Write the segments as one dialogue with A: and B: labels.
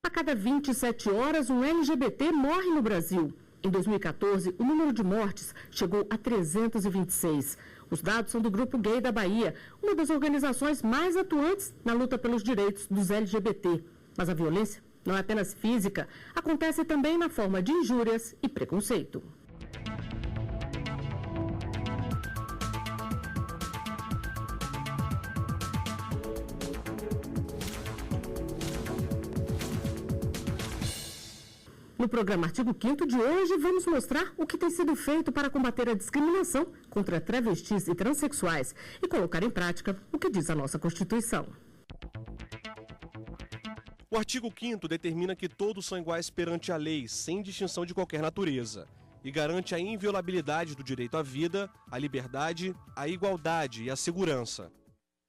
A: A cada 27 horas, um LGBT morre no Brasil. Em 2014, o número de mortes chegou a 326. Os dados são do Grupo Gay da Bahia, uma das organizações mais atuantes na luta pelos direitos dos LGBT. Mas a violência não é apenas física, acontece também na forma de injúrias e preconceito. No programa Artigo 5º de hoje, vamos mostrar o que tem sido feito para combater a discriminação contra travestis e transexuais e colocar em prática o que diz a nossa Constituição.
B: O artigo 5º determina que todos são iguais perante a lei, sem distinção de qualquer natureza, e garante a inviolabilidade do direito à vida, à liberdade, à igualdade e à segurança.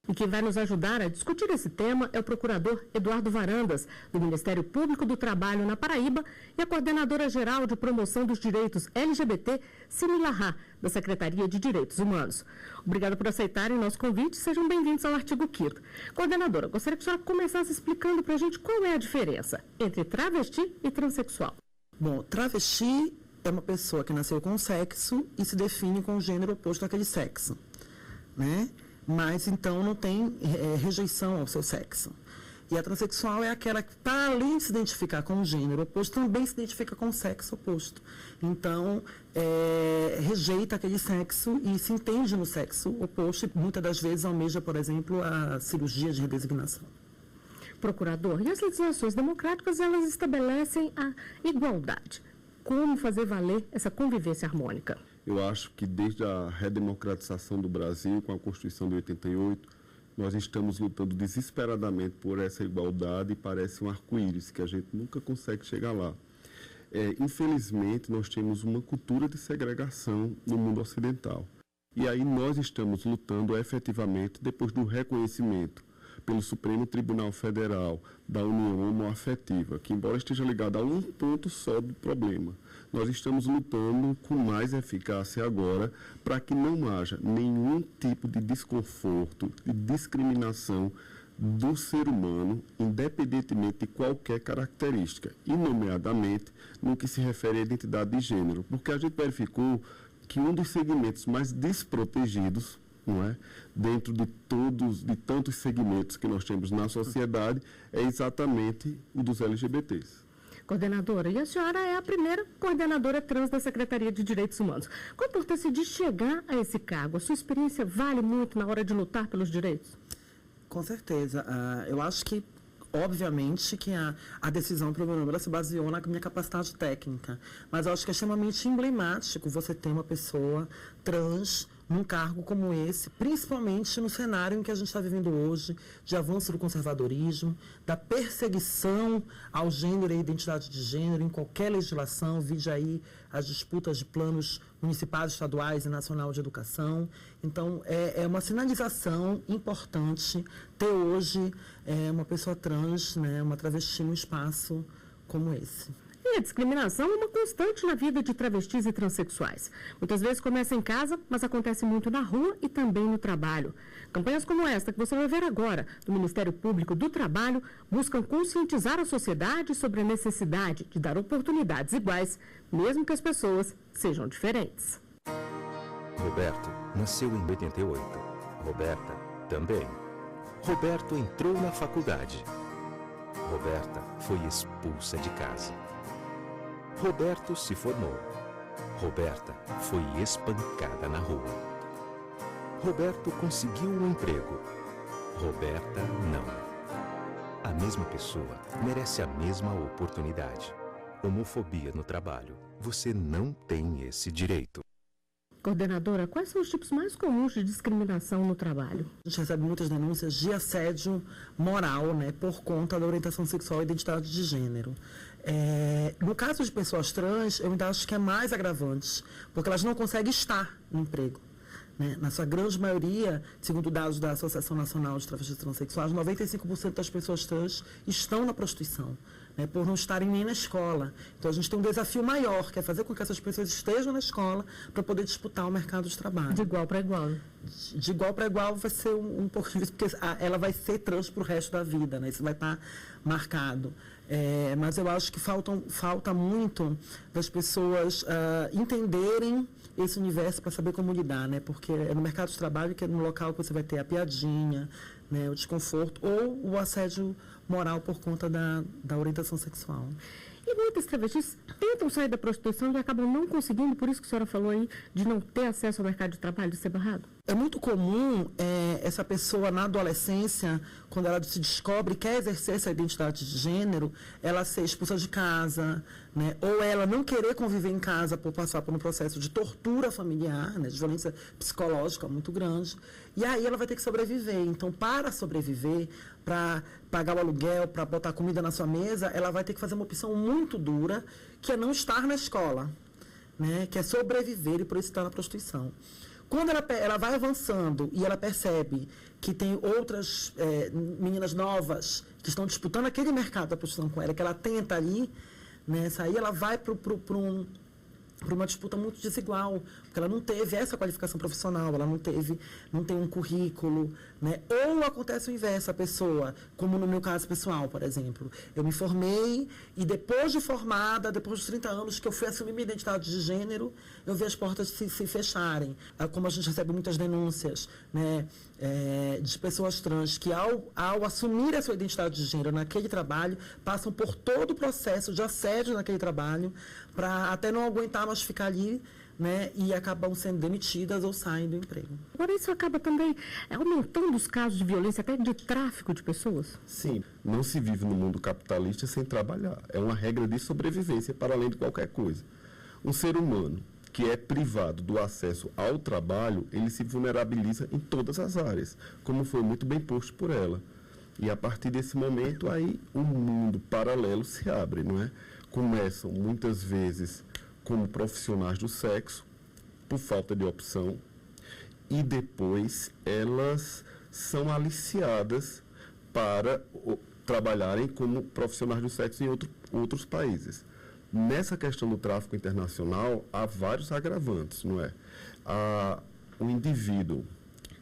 A: E quem vai nos ajudar a discutir esse tema é o procurador Eduardo Varandas, do Ministério Público do Trabalho na Paraíba, e a coordenadora-geral de promoção dos direitos LGBT, Simila Rá, da Secretaria de Direitos Humanos. Obrigada por aceitarem nosso convite. Sejam bem-vindos ao artigo 5º. Coordenadora, gostaria que a senhora começasse explicando para a gente qual é a diferença entre travesti e transexual.
C: Bom, travesti é uma pessoa que nasceu com um sexo e se define com o gênero oposto àquele sexo, né? Mas então não tem rejeição ao seu sexo. E a transexual é aquela que, para além de se identificar com o gênero oposto, também se identifica com o sexo oposto. Então, rejeita aquele sexo e se entende no sexo oposto e muitas das vezes almeja, por exemplo, a cirurgia de redesignação.
A: Procurador, e as legislações democráticas, elas estabelecem a igualdade. Como fazer valer essa convivência harmônica?
D: Eu acho que desde a redemocratização do Brasil, com a Constituição de 88, nós estamos lutando desesperadamente por essa igualdade e parece um arco-íris, que a gente nunca consegue chegar lá. Infelizmente, nós temos uma cultura de segregação no mundo ocidental. E aí nós estamos lutando efetivamente, depois do reconhecimento pelo Supremo Tribunal Federal da União Homoafetiva, que embora esteja ligado a um ponto só do problema, nós estamos lutando com mais eficácia agora para que não haja nenhum tipo de desconforto, de discriminação do ser humano, independentemente de qualquer característica, e nomeadamente no que se refere à identidade de gênero, porque a gente verificou que um dos segmentos mais desprotegidos, não é? Dentro de tantos segmentos que nós temos na sociedade, é exatamente o dos LGBTs.
A: Coordenadora, e a senhora é a primeira coordenadora trans da Secretaria de Direitos Humanos. Qual a importância de chegar a esse cargo? A sua experiência vale muito na hora de lutar pelos direitos?
C: Com certeza. Eu acho que, obviamente, que a decisão promotora se baseou na minha capacidade técnica, mas eu acho que é extremamente emblemático você ter uma pessoa trans num cargo como esse, principalmente no cenário em que a gente está vivendo hoje, de avanço do conservadorismo, da perseguição ao gênero e à identidade de gênero em qualquer legislação, vide aí as disputas de planos municipais, estaduais e nacional de educação. Então, é uma sinalização importante ter hoje uma pessoa trans, né, uma travesti num espaço como esse.
A: E a discriminação é uma constante na vida de travestis e transexuais. Muitas vezes começa em casa, mas acontece muito na rua e também no trabalho. Campanhas como esta que você vai ver agora, do Ministério Público do Trabalho, buscam conscientizar a sociedade sobre a necessidade de dar oportunidades iguais, mesmo que as pessoas sejam diferentes.
E: Roberto nasceu em 88. Roberta também. Roberto entrou na faculdade. Roberta foi expulsa de casa. Roberto se formou. Roberta foi espancada na rua. Roberto conseguiu um emprego. Roberta não. A mesma pessoa merece a mesma oportunidade. Homofobia no trabalho. Você não tem esse direito.
A: Coordenadora, quais são os tipos mais comuns de discriminação no trabalho?
C: A gente recebe muitas denúncias de assédio moral, né, por conta da orientação sexual e identidade de gênero. No caso de pessoas trans, eu ainda acho que é mais agravante, porque elas não conseguem estar no emprego. Né? Na sua grande maioria, segundo dados da Associação Nacional de Travestis e Transsexuais, 95% das pessoas trans estão na prostituição, né, por não estarem nem na escola. Então, a gente tem um desafio maior, que é fazer com que essas pessoas estejam na escola para poder disputar o mercado de trabalho.
A: De igual para igual.
C: De igual para igual vai ser um pouco difícil, porque ela vai ser trans para o resto da vida, né? Isso vai estar marcado. Mas eu acho que falta muito das pessoas entenderem esse universo para saber como lidar, né? Porque é no mercado de trabalho que é no local que você vai ter a piadinha, né? O desconforto ou o assédio moral por conta da orientação sexual.
A: E muitas travestis tentam sair da prostituição e acabam não conseguindo, por isso que a senhora falou aí, de não ter acesso ao mercado de trabalho, de ser barrado?
C: É muito comum essa pessoa, na adolescência, quando ela se descobre e quer exercer essa identidade de gênero, ela ser expulsa de casa, né? Ou ela não querer conviver em casa por passar por um processo de tortura familiar, né? De violência psicológica muito grande. E aí ela vai ter que sobreviver. Então, para sobreviver, para pagar o aluguel, para botar comida na sua mesa, ela vai ter que fazer uma opção muito dura, que é não estar na escola, né? Que é sobreviver e por isso estar na prostituição. Quando ela vai avançando e ela percebe que tem outras meninas novas que estão disputando aquele mercado da prostituição com ela, que ela tenta ali, né, sair, ela vai para uma disputa muito desigual, porque ela não teve essa qualificação profissional, ela não tem um currículo, né? Ou acontece o inverso, a pessoa, como no meu caso pessoal, por exemplo, eu me formei e depois de formada, depois de 30 anos que eu fui assumir minha identidade de gênero, eu vi as portas se fecharem. Como a gente recebe muitas denúncias, né, de pessoas trans que ao assumir a sua identidade de gênero naquele trabalho, passam por todo o processo de assédio naquele trabalho, para até não aguentar mais ficar ali, né, e acabam sendo demitidas ou saem do emprego.
A: Agora isso acaba também aumentando os casos de violência, até de tráfico de pessoas?
D: Sim, não se vive no mundo capitalista sem trabalhar. É uma regra de sobrevivência para além de qualquer coisa. Um ser humano que é privado do acesso ao trabalho, ele se vulnerabiliza em todas as áreas, como foi muito bem posto por ela. E a partir desse momento, aí um mundo paralelo se abre, não é? Começam muitas vezes como profissionais do sexo, por falta de opção, e depois elas são aliciadas para trabalharem como profissionais do sexo em outros países. Nessa questão do tráfico internacional, há vários agravantes, não é? O indivíduo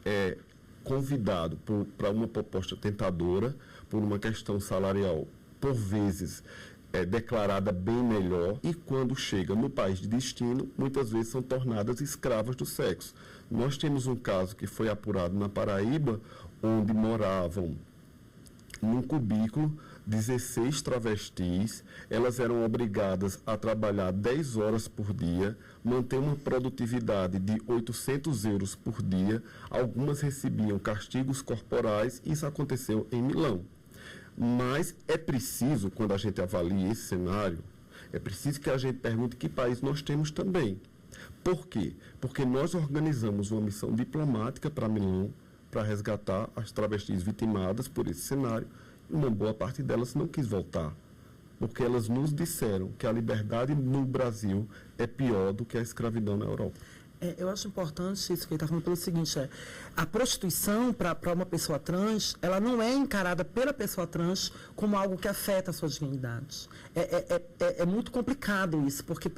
D: é convidado para uma proposta tentadora, por uma questão salarial, por vezes, declarada bem melhor, e quando chega no país de destino, muitas vezes são tornadas escravas do sexo. Nós temos um caso que foi apurado na Paraíba, onde moravam num cubículo 16 travestis, elas eram obrigadas a trabalhar 10 horas por dia, manter uma produtividade de 800 euros por dia, algumas recebiam castigos corporais, isso aconteceu em Milão. Mas é preciso, quando a gente avalia esse cenário, é preciso que a gente pergunte que país nós temos também. Por quê? Porque nós organizamos uma missão diplomática para Milão, para resgatar as travestis vitimadas por esse cenário, e uma boa parte delas não quis voltar, porque elas nos disseram que a liberdade no Brasil é pior do que a escravidão na Europa.
C: Eu acho importante isso que ele está falando pelo seguinte, a prostituição para uma pessoa trans, ela não é encarada pela pessoa trans como algo que afeta a sua dignidade. É muito complicado isso, porque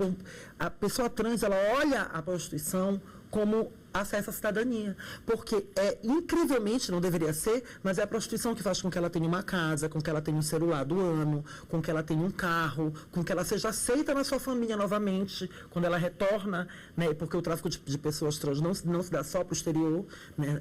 C: a pessoa trans, ela olha a prostituição como acesso à cidadania, porque incrivelmente, não deveria ser, mas é a prostituição que faz com que ela tenha uma casa, com que ela tenha um celular do ano, com que ela tenha um carro, com que ela seja aceita na sua família novamente, quando ela retorna, né, porque o tráfico de pessoas trans não se dá só para o exterior, né,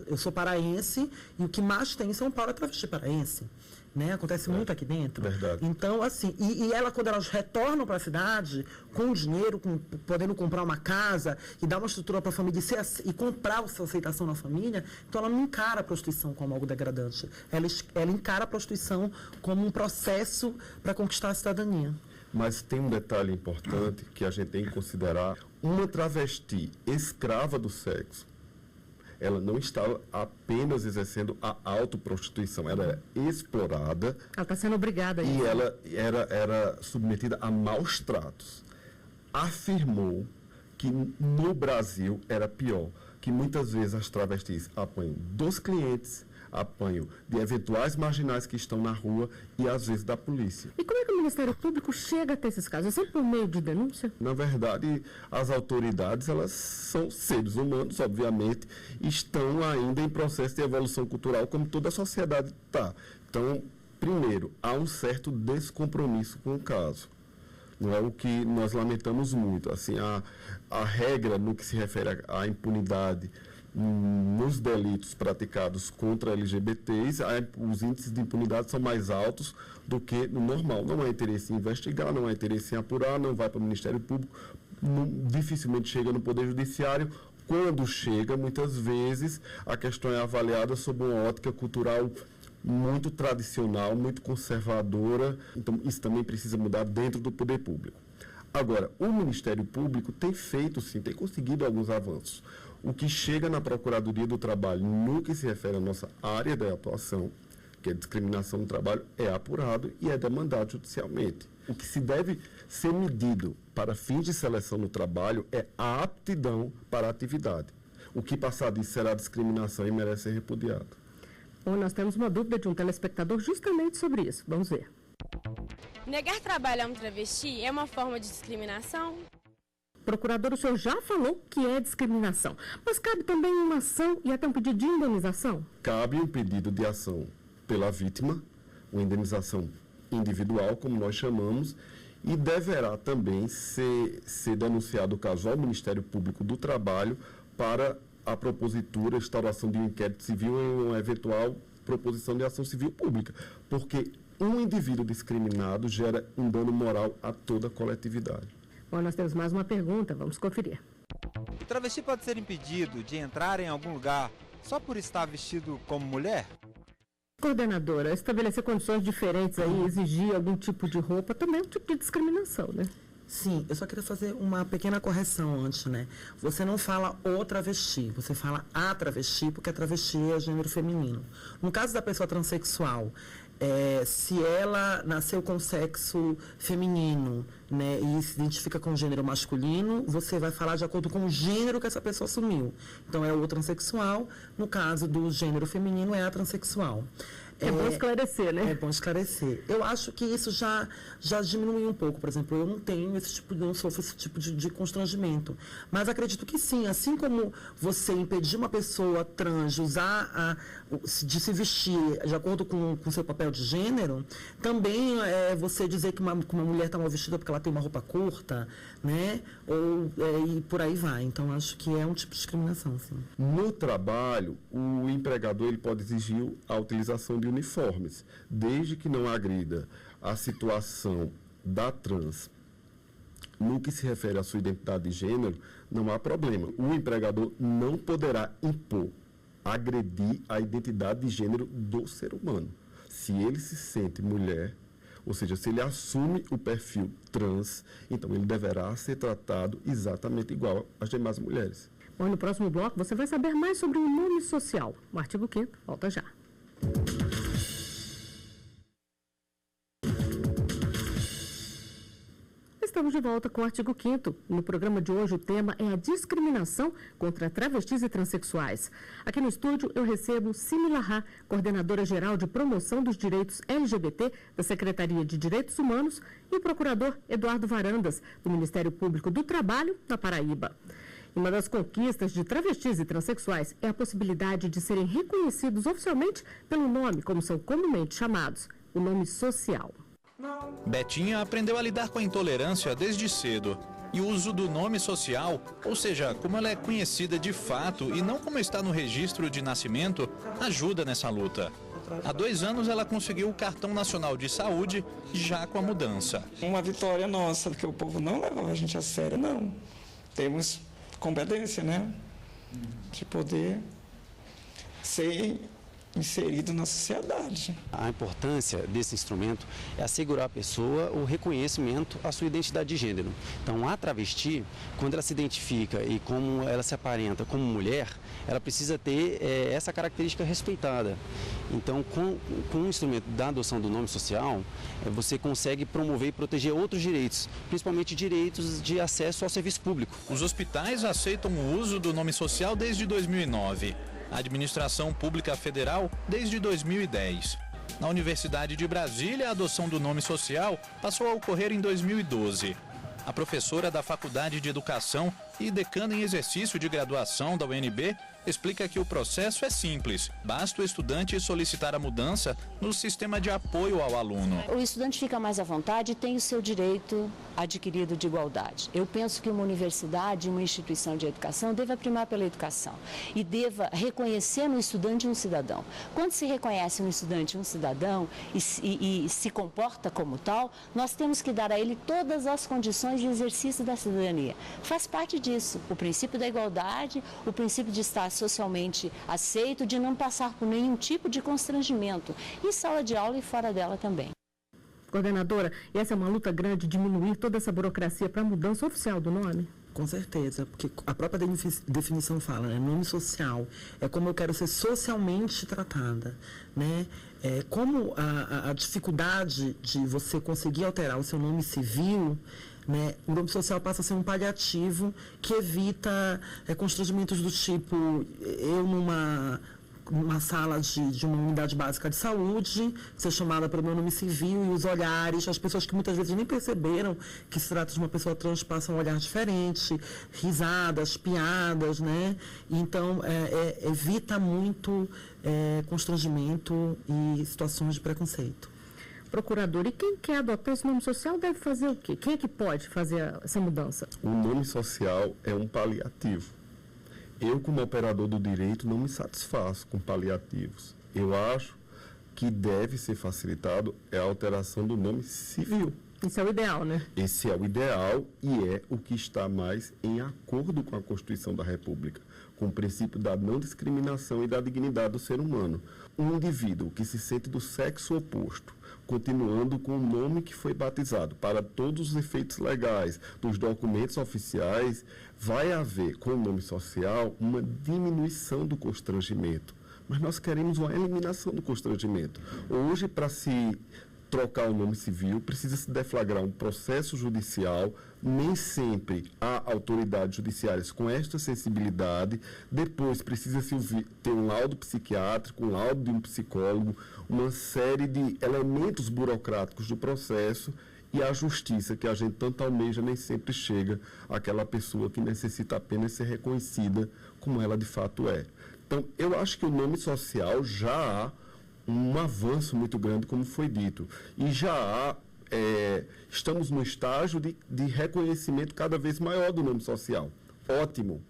C: eu sou paraense, e o que mais tem em São Paulo é travesti paraense. Né? Acontece muito aqui dentro.
D: Verdade.
C: Então, assim, e ela, quando elas retornam para a cidade, com dinheiro, podendo comprar uma casa e dar uma estrutura para a família e comprar a sua aceitação na família, então ela não encara a prostituição como algo degradante. Ela encara a prostituição como um processo para conquistar a cidadania.
D: Mas tem um detalhe importante que a gente tem que considerar. Uma travesti escrava do sexo, ela não estava apenas exercendo a autoprostituição, ela era explorada.
A: Ela está sendo obrigada a isso.
D: E ela era submetida a maus tratos. Afirmou que no Brasil era pior, que muitas vezes as travestis apanham dos clientes, apanham de eventuais marginais que estão na rua e às vezes da polícia.
A: E como é que o Ministério Público chega até esses casos? É sempre por meio de denúncia?
D: Na verdade, as autoridades, elas são seres humanos, obviamente, e estão ainda em processo de evolução cultural, como toda a sociedade está. Então, Primeiro, há um certo descompromisso com o caso. Não é o que nós lamentamos muito. Assim, a regra no que se refere à impunidade nos delitos praticados contra LGBTs, os índices de impunidade são mais altos do que no normal. Não há interesse em investigar, não há interesse em apurar, não vai para o Ministério Público, dificilmente chega no Poder Judiciário. Quando chega, muitas vezes, a questão é avaliada sob uma ótica cultural muito tradicional, muito conservadora. Então, isso também precisa mudar dentro do poder público. Agora, o Ministério Público tem feito, sim, tem conseguido alguns avanços. O que chega na Procuradoria do Trabalho, no que se refere à nossa área de atuação, que é discriminação no trabalho, é apurado e é demandado judicialmente. O que se deve ser medido para fins de seleção no trabalho é a aptidão para a atividade. O que passar disso será discriminação e merece ser repudiado.
A: Bom, nós temos uma dúvida de um telespectador justamente sobre isso. Vamos ver.
F: Negar trabalho a um travesti é uma forma de discriminação?
A: Procurador, o senhor já falou que é discriminação, mas cabe também uma ação e até um pedido de indenização?
D: Cabe um pedido de ação pela vítima, uma indenização individual, como nós chamamos, e deverá também ser denunciado o caso ao Ministério Público do Trabalho para a propositura, instauração de um inquérito civil em uma eventual proposição de ação civil pública, porque um indivíduo discriminado gera um dano moral a toda a coletividade.
A: Bom, nós temos mais uma pergunta, vamos conferir.
G: O travesti pode ser impedido de entrar em algum lugar só por estar vestido como mulher?
A: Coordenadora, estabelecer condições diferentes aí, exigir algum tipo de roupa, também é um tipo de discriminação, né?
C: Sim, eu só queria fazer uma pequena correção antes, né? Você não fala o travesti, você fala a travesti, porque a travesti é gênero feminino. No caso da pessoa transexual, se ela nasceu com sexo feminino, né, e se identifica com gênero masculino, você vai falar de acordo com o gênero que essa pessoa assumiu. Então, é o transexual, no caso do gênero feminino, é a transexual.
A: É bom esclarecer, né?
C: É bom esclarecer. Eu acho que isso já diminuiu um pouco. Por exemplo, eu não sofro esse tipo de constrangimento. Mas acredito que sim, assim como você impedir uma pessoa trans de se vestir de acordo com o seu papel de gênero, também você dizer que uma mulher está mal vestida porque ela tem uma roupa curta, né? E por aí vai. Então, acho que é um tipo de discriminação, sim.
D: No trabalho, o empregador ele pode exigir a utilização de uniformes, desde que não agrida a situação da trans. No que se refere à sua identidade de gênero, não há problema. O empregador não poderá impor, agredir a identidade de gênero do ser humano. Se ele se sente mulher, ou seja, se ele assume o perfil trans, então ele deverá ser tratado exatamente igual às demais mulheres.
A: Bom, no próximo bloco você vai saber mais sobre o nome social. O artigo 5º volta já. Estamos de volta com o artigo 5º. No programa de hoje o tema é a discriminação contra travestis e transexuais. Aqui no estúdio eu recebo Similarra, coordenadora geral de promoção dos direitos LGBT da Secretaria de Direitos Humanos, e o procurador Eduardo Varandas, do Ministério Público do Trabalho, na Paraíba. Uma das conquistas de travestis e transexuais é a possibilidade de serem reconhecidos oficialmente pelo nome, como são comumente chamados, o nome social.
H: Betinha aprendeu a lidar com a intolerância desde cedo. E o uso do nome social, ou seja, como ela é conhecida de fato e não como está no registro de nascimento, ajuda nessa luta. Há 2 anos ela conseguiu o Cartão Nacional de Saúde, já com a mudança.
I: Uma vitória nossa, porque o povo não levava a gente a sério, não. Temos competência, né? De poder ser inserido na sociedade.
J: A importância desse instrumento é assegurar à pessoa o reconhecimento à sua identidade de gênero. Então, a travesti, quando ela se identifica e como ela se aparenta como mulher, ela precisa ter essa característica respeitada. Então, com o instrumento da adoção do nome social, você consegue promover e proteger outros direitos, principalmente direitos de acesso ao serviço público.
H: Os hospitais aceitam o uso do nome social desde 2009. A Administração Pública Federal desde 2010. Na Universidade de Brasília, a adoção do nome social passou a ocorrer em 2012. A professora da Faculdade de Educação e decana em exercício de graduação da UNB, explica que o processo é simples. Basta o estudante solicitar a mudança no sistema de apoio ao aluno.
K: O estudante fica mais à vontade e tem o seu direito adquirido de igualdade. Eu penso que uma universidade, uma instituição de educação, deva primar pela educação e deva reconhecer no estudante um cidadão. Quando se reconhece no estudante um cidadão e se comporta como tal, nós temos que dar a ele todas as condições de exercício da cidadania. Faz parte disso o princípio da igualdade, o princípio de estar socialmente aceito, de não passar por nenhum tipo de constrangimento, em sala de aula e fora dela também.
A: Coordenadora, e essa é uma luta grande, diminuir toda essa burocracia para a mudança oficial do nome?
C: Com certeza, porque a própria definição fala, né? Nome social é como eu quero ser socialmente tratada, né? Como a dificuldade de você conseguir alterar o seu nome civil, né? O nome social passa a ser um paliativo que evita constrangimentos do tipo, eu numa sala de uma unidade básica de saúde, ser chamada pelo meu nome civil e os olhares, as pessoas que muitas vezes nem perceberam que se trata de uma pessoa trans passam um olhar diferente, risadas, piadas, né? Então, evita muito constrangimento e situações de preconceito.
A: Procurador, e quem quer adotar esse nome social deve fazer o quê? Quem é que pode fazer essa mudança?
D: O nome social é um paliativo. Eu, como operador do direito, não me satisfaço com paliativos. Eu acho que deve ser facilitado a alteração do nome civil.
A: Isso é o ideal, né?
D: Esse é o ideal e é o que está mais em acordo com a Constituição da República, com o princípio da não discriminação e da dignidade do ser humano. Um indivíduo que se sente do sexo oposto, continuando com o nome que foi batizado para todos os efeitos legais dos documentos oficiais, vai haver, com o nome social, uma diminuição do constrangimento. Mas nós queremos uma eliminação do constrangimento. Hoje, para se trocar o nome civil, precisa se deflagrar um processo judicial, nem sempre há autoridades judiciárias com esta sensibilidade, depois precisa-se ter um laudo psiquiátrico, um laudo de um psicólogo, uma série de elementos burocráticos do processo, e a justiça que a gente tanto almeja nem sempre chega àquela pessoa que necessita apenas ser reconhecida como ela de fato é. Então, eu acho que o nome social já há um avanço muito grande, como foi dito. E já estamos no estágio de reconhecimento cada vez maior do nome social. Ótimo.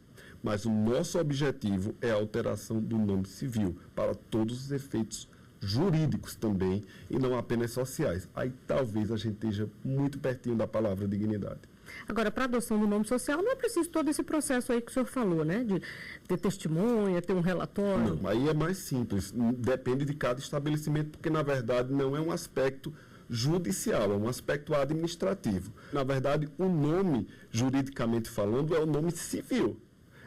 D: Mas o nosso objetivo é a alteração do nome civil, para todos os efeitos jurídicos também, e não apenas sociais. Aí talvez a gente esteja muito pertinho da palavra dignidade.
A: Agora, para a adoção do nome social, não é preciso todo esse processo aí que o senhor falou, né? De ter testemunha, ter um relatório.
D: Não, aí é mais simples. Depende de cada estabelecimento, porque, na verdade, não é um aspecto judicial, é um aspecto administrativo. Na verdade, o nome, juridicamente falando, é o nome civil.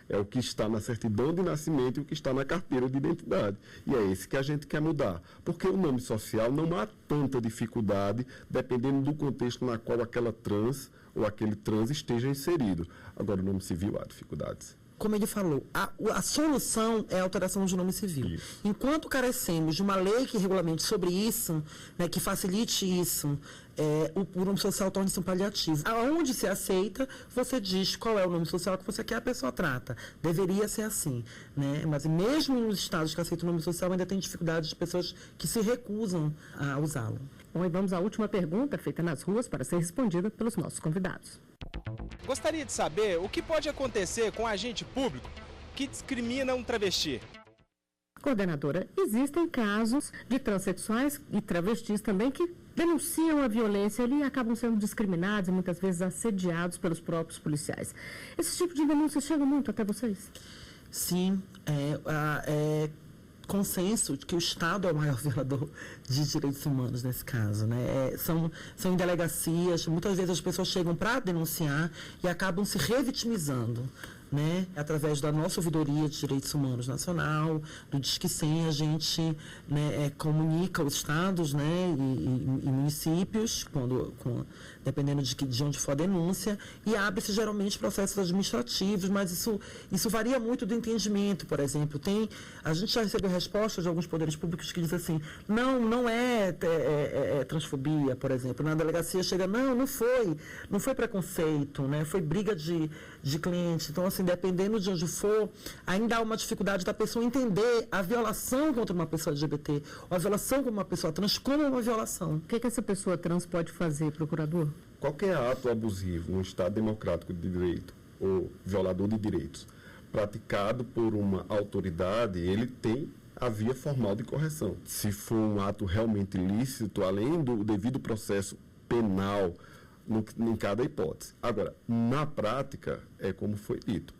D: É o que está na certidão de nascimento e o que está na carteira de identidade. E é esse que a gente quer mudar. Porque o nome social não há tanta dificuldade, dependendo do contexto na qual aquela trans ou aquele trans esteja inserido. Agora, o nome civil há dificuldades.
C: Como ele falou, a solução é a alteração de nome civil.
D: Isso.
C: Enquanto carecemos de uma lei que regulamente sobre isso, né, que facilite isso, o nome social torna-se um paliativo. Aonde se aceita, você diz qual é o nome social que você quer, a pessoa trata. Deveria ser assim, né? Mas mesmo nos estados que aceitam o nome social, ainda tem dificuldade de pessoas que se recusam a usá-lo.
A: Bom, e vamos à última pergunta, feita nas ruas, para ser respondida pelos nossos convidados.
L: Gostaria de saber o que pode acontecer com um agente público que discrimina um travesti.
A: Coordenadora, existem casos de transexuais e travestis também que denunciam a violência ali e acabam sendo discriminados e muitas vezes assediados pelos próprios policiais. Esse tipo de denúncia chega muito até vocês?
C: Sim, consenso de que o Estado é o maior violador de direitos humanos nesse caso, né? São em delegacias, muitas vezes as pessoas chegam para denunciar e acabam se revitimizando, né? Através da nossa ouvidoria de direitos humanos nacional, do Disque 100, a gente, né, comunica os estados, né, e municípios, dependendo de onde for a denúncia, e abre-se geralmente processos administrativos, mas isso varia muito do entendimento. Por exemplo, a gente já recebeu respostas de alguns poderes públicos que dizem assim, não é transfobia, por exemplo. Na delegacia chega, não foi preconceito, né, foi briga de cliente. Então, assim, dependendo de onde for, ainda há uma dificuldade da pessoa entender a violação contra uma pessoa LGBT, ou a violação contra uma pessoa trans como uma violação.
A: O que essa pessoa trans pode fazer, procurador?
D: Qualquer ato abusivo num Estado democrático de direito ou violador de direitos praticado por uma autoridade, ele tem a via formal de correção. Se for um ato realmente ilícito, além do devido processo penal em cada hipótese. Agora, na prática, é como foi dito,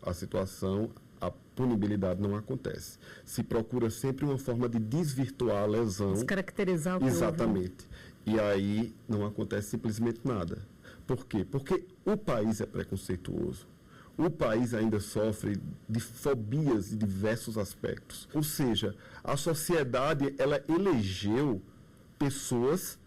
D: a punibilidade não acontece. Se procura sempre uma forma de desvirtuar a lesão.
A: Descaracterizar o que
D: exatamente. E aí não acontece simplesmente nada. Por quê? Porque o país é preconceituoso. O país ainda sofre de fobias de diversos aspectos. Ou seja, a sociedade, ela elegeu pessoas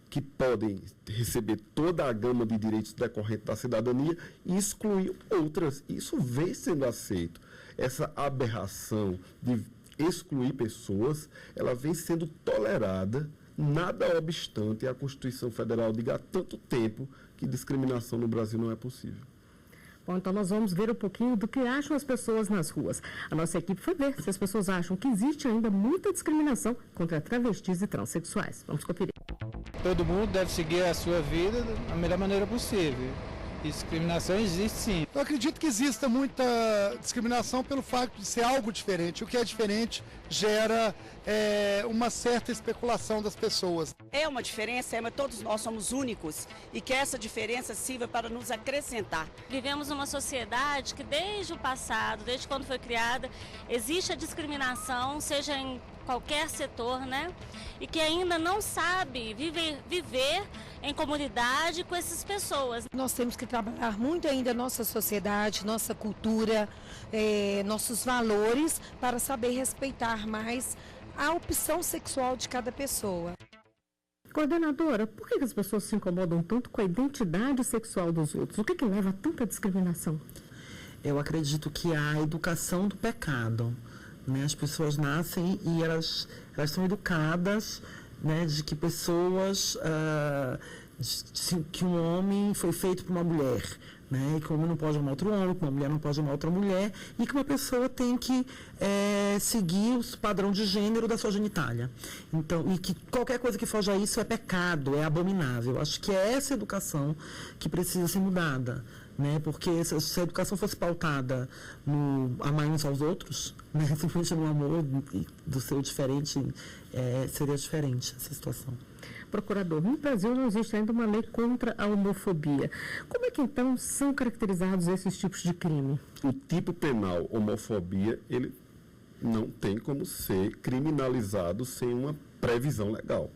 D: que podem receber toda a gama de direitos decorrentes da cidadania e excluir outras. Isso vem sendo aceito. Essa aberração de excluir pessoas, ela vem sendo tolerada, nada obstante a Constituição Federal diga há tanto tempo que discriminação no Brasil não é possível.
A: Bom, então nós vamos ver um pouquinho do que acham as pessoas nas ruas. A nossa equipe foi ver se as pessoas acham que existe ainda muita discriminação contra travestis e transexuais. Vamos conferir.
M: Todo mundo deve seguir a sua vida da melhor maneira possível. Discriminação existe sim.
N: Eu acredito que exista muita discriminação pelo fato de ser algo diferente. O que é diferente gera uma certa especulação das pessoas.
O: É uma diferença, mas todos nós somos únicos e que essa diferença sirva para nos acrescentar.
P: Vivemos numa sociedade que desde o passado, desde quando foi criada, existe a discriminação, seja em qualquer setor, né? E que ainda não sabe viver em comunidade com essas pessoas.
Q: Nós temos que trabalhar muito ainda nossa sociedade, nossa cultura, nossos valores, para saber respeitar mais a opção sexual de cada pessoa.
A: Coordenadora, por que as pessoas se incomodam tanto com a identidade sexual dos outros? O que leva a tanta discriminação?
C: Eu acredito que a educação do pecado. Né? As pessoas nascem e elas são educadas, né, de que pessoas, que um homem foi feito para uma mulher, né, e que um homem não pode amar outro homem, que uma mulher não pode amar outra mulher, e que uma pessoa tem que seguir o padrão de gênero da sua genitália. Então, e que qualquer coisa que foge a isso é pecado, é abominável. Acho que é essa educação que precisa ser mudada. Né? Porque se a educação fosse pautada no amar uns aos outros, né? Simplesmente no amor do seu diferente, seria diferente essa situação.
A: Procurador, no Brasil não existe ainda uma lei contra a homofobia. Como é que então são caracterizados esses tipos de crime?
D: O tipo penal homofobia, ele não tem como ser criminalizado sem uma previsão legal.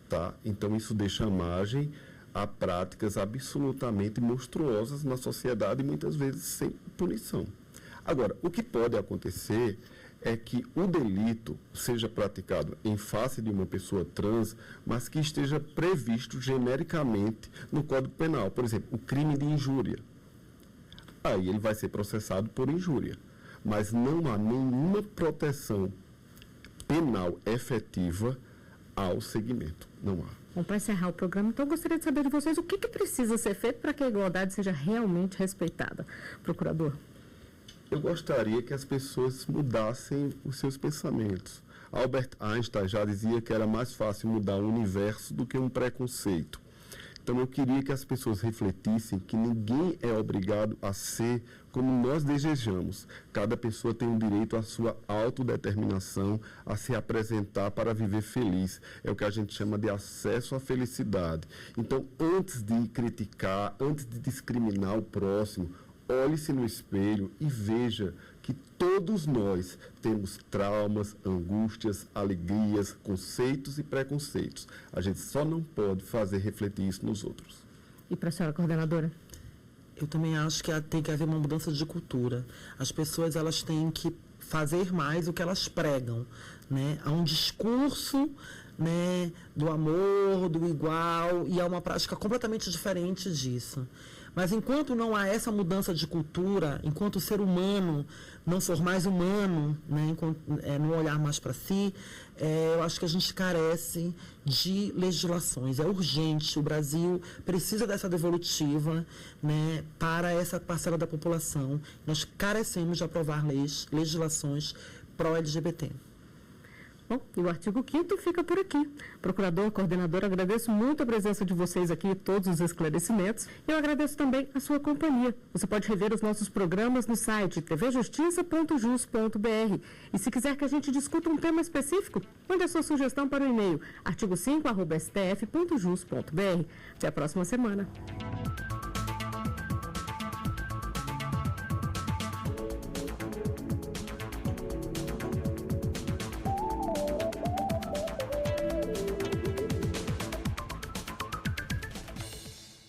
D: Tá? Então isso deixa margem a práticas absolutamente monstruosas na sociedade e muitas vezes sem punição. Agora, o que pode acontecer é que o delito seja praticado em face de uma pessoa trans, mas que esteja previsto genericamente no Código Penal. Por exemplo, o crime de injúria. Aí ele vai ser processado por injúria. Mas não há nenhuma proteção penal efetiva ao segmento. Não há.
A: Bom, para encerrar o programa, então eu gostaria de saber de vocês o que precisa ser feito para que a igualdade seja realmente respeitada. Procurador.
D: Eu gostaria que as pessoas mudassem os seus pensamentos. Albert Einstein já dizia que era mais fácil mudar um universo do que um preconceito. Então eu queria que as pessoas refletissem que ninguém é obrigado a ser como nós desejamos. Cada pessoa tem o direito à sua autodeterminação, a se apresentar para viver feliz. É o que a gente chama de acesso à felicidade. Então, antes de criticar, antes de discriminar o próximo, olhe-se no espelho e veja que todos nós temos traumas, angústias, alegrias, conceitos e preconceitos. A gente só não pode fazer refletir isso nos outros.
A: E para a senhora, coordenadora?
C: Eu também acho que tem que haver uma mudança de cultura. As pessoas, elas têm que fazer mais o que elas pregam, né? Há um discurso, né, do amor, do igual, e há uma prática completamente diferente disso. Mas enquanto não há essa mudança de cultura, enquanto o ser humano não for mais humano, né, não olhar mais para si, eu acho que a gente carece de legislações. É urgente, o Brasil precisa dessa devolutiva, né, para essa parcela da população. Nós carecemos de aprovar legislações pró-LGBT.
A: Bom, e o artigo 5º fica por aqui. Procurador, coordenador, agradeço muito a presença de vocês aqui e todos os esclarecimentos. Eu agradeço também a sua companhia. Você pode rever os nossos programas no site tvjustiça.jus.br. E se quiser que a gente discuta um tema específico, mande a sua sugestão para o e-mail artigo5@stf.jus.br. Até a próxima semana.